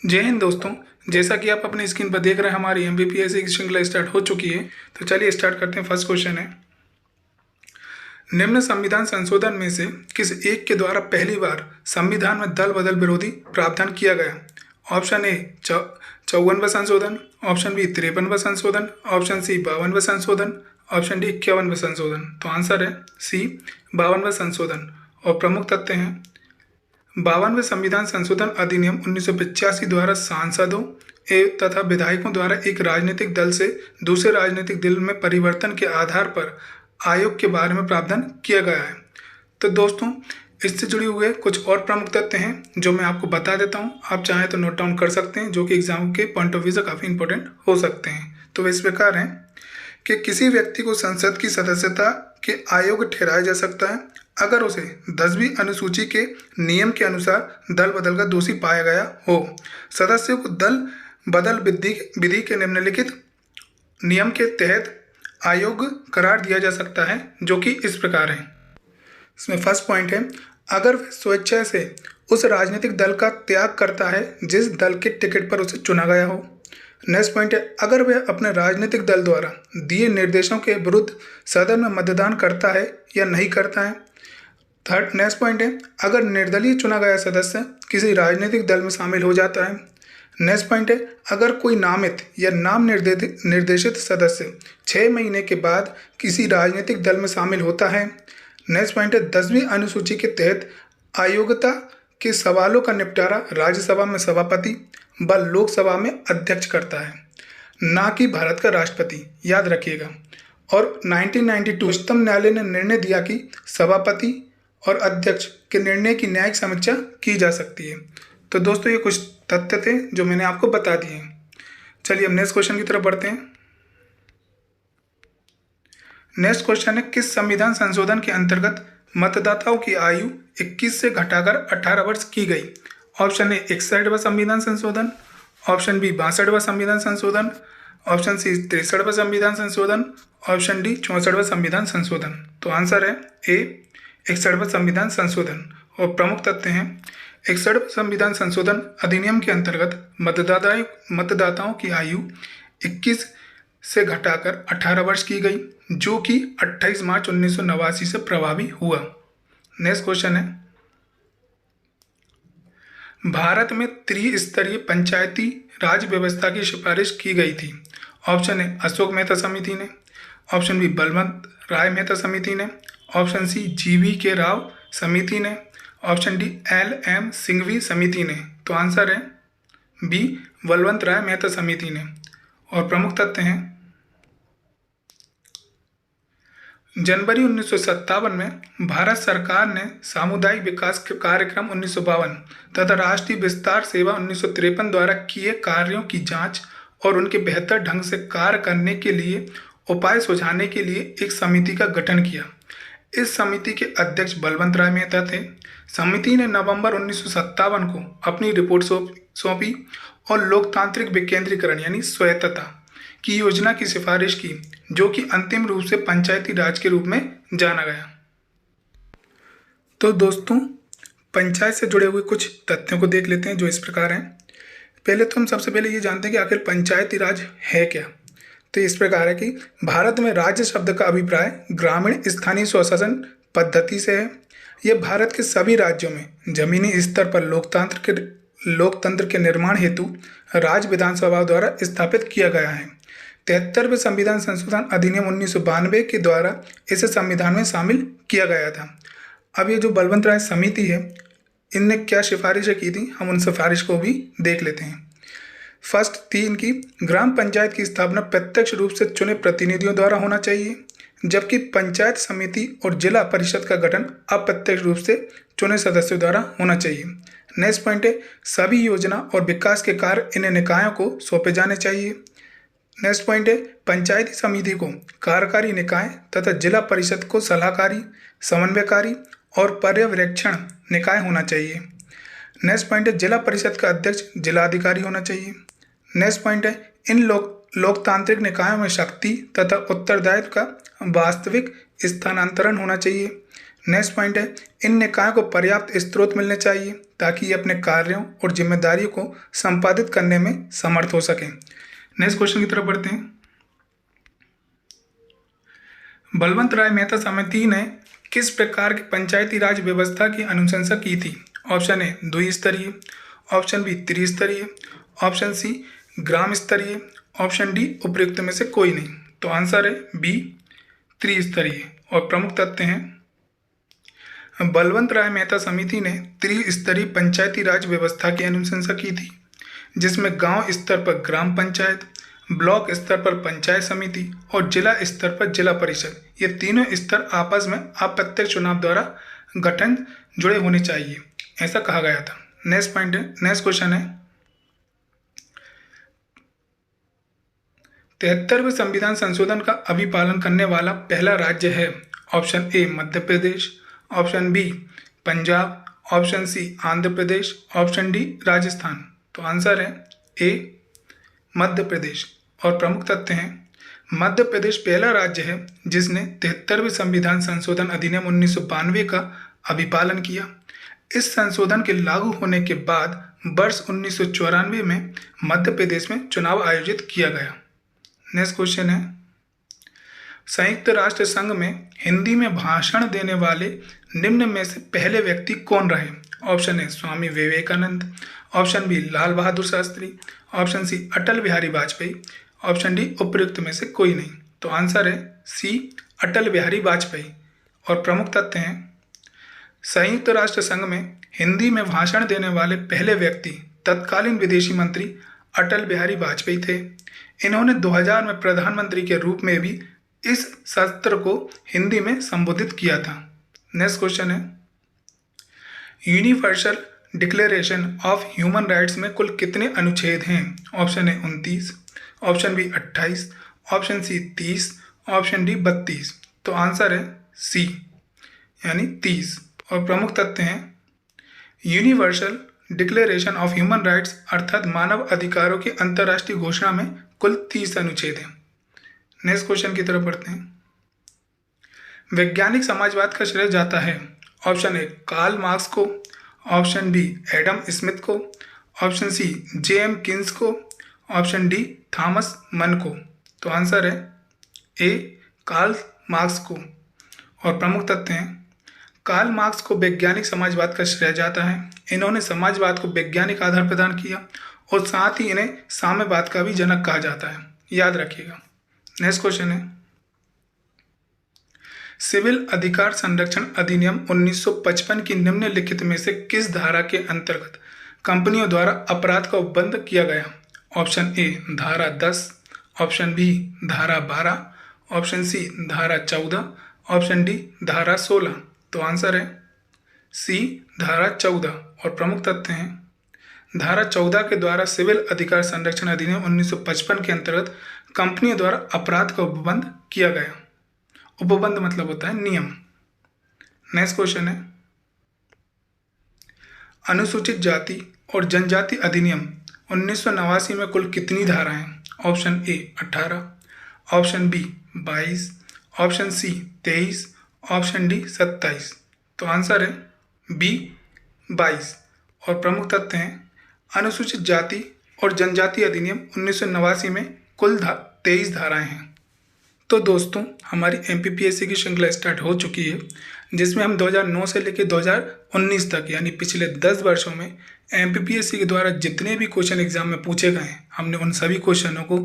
जय हिंद दोस्तों। जैसा कि आप अपनी स्क्रीन पर देख रहे हैं, हमारी एमबीपीएससी की श्रृंखला स्टार्ट हो चुकी है। तो चलिए स्टार्ट करते हैं। फर्स्ट क्वेश्चन है, निम्न संविधान संशोधन में से किस एक के द्वारा पहली बार संविधान में दल बदल विरोधी प्रावधान किया गया? ऑप्शन ए 54वां संशोधन, ऑप्शन बी 53वां संशोधन, ऑप्शन सी 52वां संशोधन, ऑप्शन डी 51वां संशोधन। तो आंसर है सी 52वां संशोधन। और प्रमुख तथ्य हैं, 52वें संविधान संशोधन अधिनियम 1985 द्वारा सांसदों तथा विधायकों द्वारा एक राजनीतिक दल से दूसरे राजनीतिक दल में परिवर्तन के आधार पर आयोग के बारे में प्रावधान किया गया है। तो दोस्तों, इससे जुड़े हुए कुछ और प्रमुख तथ्य हैं जो मैं आपको बता देता हूं। आप चाहें तो नोट डाउन कर सकते हैं, जो कि एग्जाम के पॉइंट ऑफ व्यू से काफ़ी इंपॉर्टेंट हो सकते हैं। तो वे इस प्रकार हैं कि किसी व्यक्ति को संसद की सदस्यता के अयोग्य ठहराया जा सकता है अगर उसे 10वीं अनुसूची के नियम के अनुसार दल बदल का दोषी पाया गया हो। सदस्यों को दल बदल विधि के निम्नलिखित नियम के तहत अयोग्य करार दिया जा सकता है, जो कि इस प्रकार है। इसमें फर्स्ट पॉइंट है, अगर वह स्वेच्छा से उस राजनीतिक दल का त्याग करता है जिस दल के टिकट पर उसे चुना गया हो। नेक्स्ट पॉइंट है, अगर वह अपने राजनीतिक दल द्वारा दिए निर्देशों के विरुद्ध सदन में मतदान करता है या नहीं करता है। थर्ड नेक्स्ट पॉइंट है, अगर निर्दलीय चुना गया सदस्य किसी राजनीतिक दल में शामिल हो जाता है। नेक्स्ट पॉइंट है, अगर कोई नामित या नाम निर्देशित सदस्य 6 महीने के बाद किसी राजनीतिक दल में शामिल होता है। नेक्स्ट पॉइंट है, 10वीं अनुसूची के तहत अयोग्यता के सवालों का निपटारा राज्यसभा में सभापति व लोकसभा में अध्यक्ष करता है, ना कि भारत का राष्ट्रपति, याद रखिएगा। और 1992 उच्चतम न्यायालय ने निर्णय दिया कि सभापति और अध्यक्ष के निर्णय की न्यायिक समीक्षा की जा सकती है। तो दोस्तों, ये कुछ तथ्य थे जो मैंने आपको बता दिए हैं। चलिए अब नेक्स्ट क्वेश्चन की तरफ बढ़ते हैं। नेक्स्ट क्वेश्चन है, किस संविधान संशोधन के अंतर्गत मतदाताओं की आयु 21 से घटाकर 18 वर्ष की गई? ऑप्शन ए 61वां संविधान संशोधन, ऑप्शन बी 62वां संविधान संशोधन, ऑप्शन सी 63वां संविधान संशोधन, ऑप्शन डी 64वां संविधान संशोधन। तो आंसर है ए 61वां संविधान संशोधन। और प्रमुख तथ्य हैं, 61वां संविधान संशोधन अधिनियम के अंतर्गत मतदाताओं की आयु 21 से घटाकर 18 वर्ष की गई, जो कि 28 मार्च 1989 से प्रभावी हुआ। नेक्स्ट क्वेश्चन है, भारत में त्रिस्तरीय पंचायती राज व्यवस्था की सिफारिश की गई थी। ऑप्शन ए अशोक मेहता समिति ने, ऑप्शन बी बलवंत राय मेहता समिति ने, ऑप्शन सी जीवी के राव समिति ने, ऑप्शन डी LM सिंघवी समिति ने। तो आंसर है बी बलवंत राय मेहता समिति ने। और प्रमुख तथ्य हैं, जनवरी 1957 में भारत सरकार ने सामुदायिक विकास कार्यक्रम 1952 तथा राष्ट्रीय विस्तार सेवा 1953 द्वारा किए कार्यों की जांच और उनके बेहतर ढंग से कार्य करने के लिए उपाय सुझाने के लिए एक समिति का गठन किया। इस समिति के अध्यक्ष बलवंत राय मेहता थे। समिति ने नवंबर 1957 को अपनी रिपोर्ट सौंपी और लोकतांत्रिक विकेंद्रीकरण यानी स्वायत्तता की योजना की सिफारिश की, जो कि अंतिम रूप से पंचायती राज के रूप में जाना गया। तो दोस्तों, पंचायत से जुड़े हुए कुछ तथ्यों को देख लेते हैं जो इस प्रकार हैं। पहले तो हम सबसे पहले ये जानते हैं कि आखिर पंचायती राज है क्या। तो इस प्रकार है कि भारत में राज्य शब्द का अभिप्राय ग्रामीण स्थानीय स्वशासन पद्धति से है। यह भारत के सभी राज्यों में जमीनी स्तर पर लोकतंत्र के निर्माण हेतु राज्य विधानसभा द्वारा स्थापित किया गया है। 73वें संविधान संशोधन अधिनियम 1992 के द्वारा इसे संविधान में शामिल किया गया था। अब ये जो बलवंत राय समिति है, इनने क्या सिफारिशें की थी, हम उन सिफारिश को भी देख लेते हैं। फर्स्ट थी इनकी, ग्राम पंचायत की स्थापना प्रत्यक्ष रूप से चुने प्रतिनिधियों द्वारा होना चाहिए, जबकि पंचायत समिति और जिला परिषद का गठन अप्रत्यक्ष रूप से चुने सदस्यों द्वारा होना चाहिए। नेक्स्ट पॉइंट है, सभी योजना और विकास के कार्य इन निकायों को सौंपे जाने चाहिए। नेक्स्ट पॉइंट है, पंचायती समिति को कार्यकारी निकाय तथा जिला परिषद को सलाहकारी, समन्वयकारी और पर्यवेक्षण निकाय होना चाहिए। नेक्स्ट पॉइंट है, जिला परिषद का अध्यक्ष जिलाधिकारी होना चाहिए। नेक्स्ट पॉइंट है, इन लोकतांत्रिक निकायों में शक्ति तथा उत्तरदायित्व का वास्तविक स्थानांतरण होना चाहिए। नेक्स्ट पॉइंट है, इन निकायों को पर्याप्त स्रोत मिलने चाहिए ताकि ये अपने कार्यों और जिम्मेदारियों को संपादित करने में समर्थ हो सकें। नेक्स्ट क्वेश्चन की तरफ बढ़ते हैं। बलवंत राय मेहता समिति ने किस प्रकार की पंचायती राज व्यवस्था की अनुशंसा की थी? ऑप्शन ए द्विस्तरीय, ऑप्शन बी त्रिस्तरीय, ऑप्शन सी ग्राम स्तरीय, ऑप्शन डी उपयुक्त में से कोई नहीं। तो आंसर है बी त्रिस्तरीय। और प्रमुख तथ्य हैं, बलवंत राय मेहता समिति ने त्रिस्तरीय पंचायती राज व्यवस्था की अनुशंसा की थी, जिसमें गांव स्तर पर ग्राम पंचायत, ब्लॉक स्तर पर पंचायत समिति और जिला स्तर पर जिला परिषद, ये तीनों स्तर आपस में अप्रत्यक्ष चुनाव द्वारा गठन जुड़े होने चाहिए, ऐसा कहा गया था। नेक्स्ट पॉइंट है, नेक्स्ट क्वेश्चन है, 73वें संविधान संशोधन का अभिपालन करने वाला पहला राज्य है? Option A Madhya Pradesh, option B Punjab, option C Andhra Pradesh, option D Rajasthan. तो आंसर है ए मध्य प्रदेश। और प्रमुख तथ्य हैं, मध्य प्रदेश पहला राज्य है जिसने 73वें संविधान संशोधन अधिनियम 1992 का अभिपालन किया। इस संशोधन के लागू होने के बाद वर्ष 1994 में मध्य प्रदेश में चुनाव आयोजित किया गया। नेक्स्ट क्वेश्चन है, संयुक्त राष्ट्र संघ में हिंदी में भाषण देने वाले निम्न में से पहले व्यक्ति कौन रहे? Option A Swami Vivekananda, option B Lal Bahadur Shastri, option C Atal Bihari Vajpayee, option D उपयुक्त में से कोई नहीं। तो आंसर है सी अटल बिहारी वाजपेयी। और प्रमुख तथ्य हैं, संयुक्त राष्ट्र संघ में हिंदी में भाषण देने वाले पहले व्यक्ति तत्कालीन विदेशी मंत्री अटल बिहारी वाजपेयी थे। इन्होंने 2000 में प्रधानमंत्री के रूप में भी इस सत्र को हिंदी में संबोधित किया था। नेक्स्ट क्वेश्चन है, universal declaration of human rights में कुल कितने अनुच्छेद हैं? Option A 29, option B 28, option C 30, option D 32। तो आंसर है सी यानी 30। और प्रमुख तथ्य हैं, universal declaration of human rights अर्थात मानव अधिकारों की अंतर्राष्ट्रीय घोषणा में कुल 30 अनुच्छेद हैं। नेक्स्ट क्वेश्चन की तरफ बढ़ते हैं, वैज्ञानिक समाजवाद का श्रेय जाता है? ऑप्शन ए कार्ल मार्क्स को, ऑप्शन बी एडम स्मिथ को, ऑप्शन सी जे.एम. किन्स को, ऑप्शन डी थॉमस मन को। तो आंसर है ए कार्ल मार्क्स को। और प्रमुख तथ्य हैं, कार्ल मार्क्स को वैज्ञानिक समाजवाद का श्रेय जाता है। इन्होंने समाजवाद को वैज्ञानिक आधार प्रदान किया और साथ ही इन्हें साम्यवाद का भी जनक कहा जाता है, याद रखिएगा। नेक्स्ट क्वेश्चन है, सिविल अधिकार संरक्षण अधिनियम 1955 की निम्नलिखित में से किस धारा के अंतर्गत कंपनियों द्वारा अपराध का उपबंध किया गया? ऑप्शन ए धारा 10, ऑप्शन बी धारा 12, ऑप्शन सी धारा 14, ऑप्शन डी धारा 16। तो आंसर है सी धारा 14। और प्रमुख तथ्य हैं, धारा 14 के द्वारा सिविल अधिकार संरक्षण अधिनियम 1955 के अंतर्गत कंपनियों द्वारा अपराध का उपबंध किया गया। उपबंध मतलब होता है नियम। नेक्स्ट क्वेश्चन है, अनुसूचित जाति और जनजाति अधिनियम 1989 में कुल कितनी धाराएं? Option A 18, option B 22, option C 23, option D 27। तो आंसर है बी 22। और प्रमुख तथ्य हैं, अनुसूचित जाति और जनजाति अधिनियम 1989 में कुल 23 धाराएं हैं। तो दोस्तों, हमारी MPPSC की श्रृंखला स्टार्ट हो चुकी है, जिसमें हम 2009 से लेकर 2019 तक यानी पिछले 10 वर्षों में MPPSC के द्वारा जितने भी क्वेश्चन एग्जाम में पूछे गए हैं, हमने उन सभी क्वेश्चनों को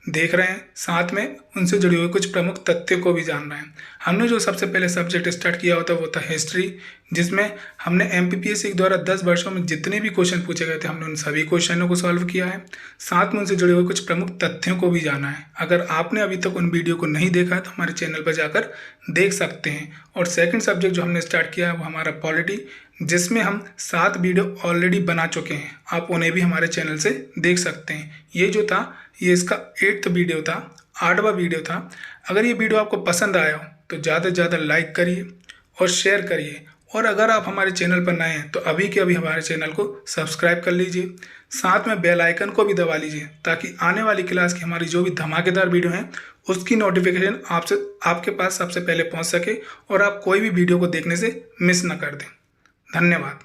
देख रहे हैं, साथ में उनसे जुड़े हुए कुछ प्रमुख तथ्यों को भी जान रहे हैं। हमने जो सबसे पहले सब्जेक्ट स्टार्ट किया होता वो था हिस्ट्री, जिसमें हमने MPPSC के द्वारा 10 वर्षों में जितने भी क्वेश्चन पूछे गए थे, हमने उन सभी क्वेश्चनों को सॉल्व किया है, साथ में उनसे जुड़े हुए कुछ प्रमुख तथ्यों को भी जाना है। अगर आपने अभी तक उन वीडियो को नहीं देखा है तो हमारे चैनल पर जाकर देख सकते हैं। और सेकंड सब्जेक्ट जो हमने स्टार्ट किया है वो हमारा पॉलिटी, जिसमें हम 7 वीडियो ऑलरेडी बना चुके हैं, आप उन्हें भी हमारे चैनल से देख सकते हैं। ये जो था ये इसका 8th वीडियो था, 8वां वीडियो था। अगर ये वीडियो आपको पसंद आया हो तो ज़्यादा से ज़्यादा लाइक करिए और शेयर करिए। और अगर आप हमारे चैनल पर नए हैं तो अभी के अभी हमारे चैनल को सब्सक्राइब कर लीजिए, साथ में बेल आइकन को भी दबा लीजिए, ताकि आने वाली क्लास की हमारी जो भी धमाकेदार वीडियो हैं उसकी नोटिफिकेशन आपके पास सबसे पहले पहुंच सके और आप कोई भी वीडियो को देखने से मिस ना कर दें। धन्यवाद।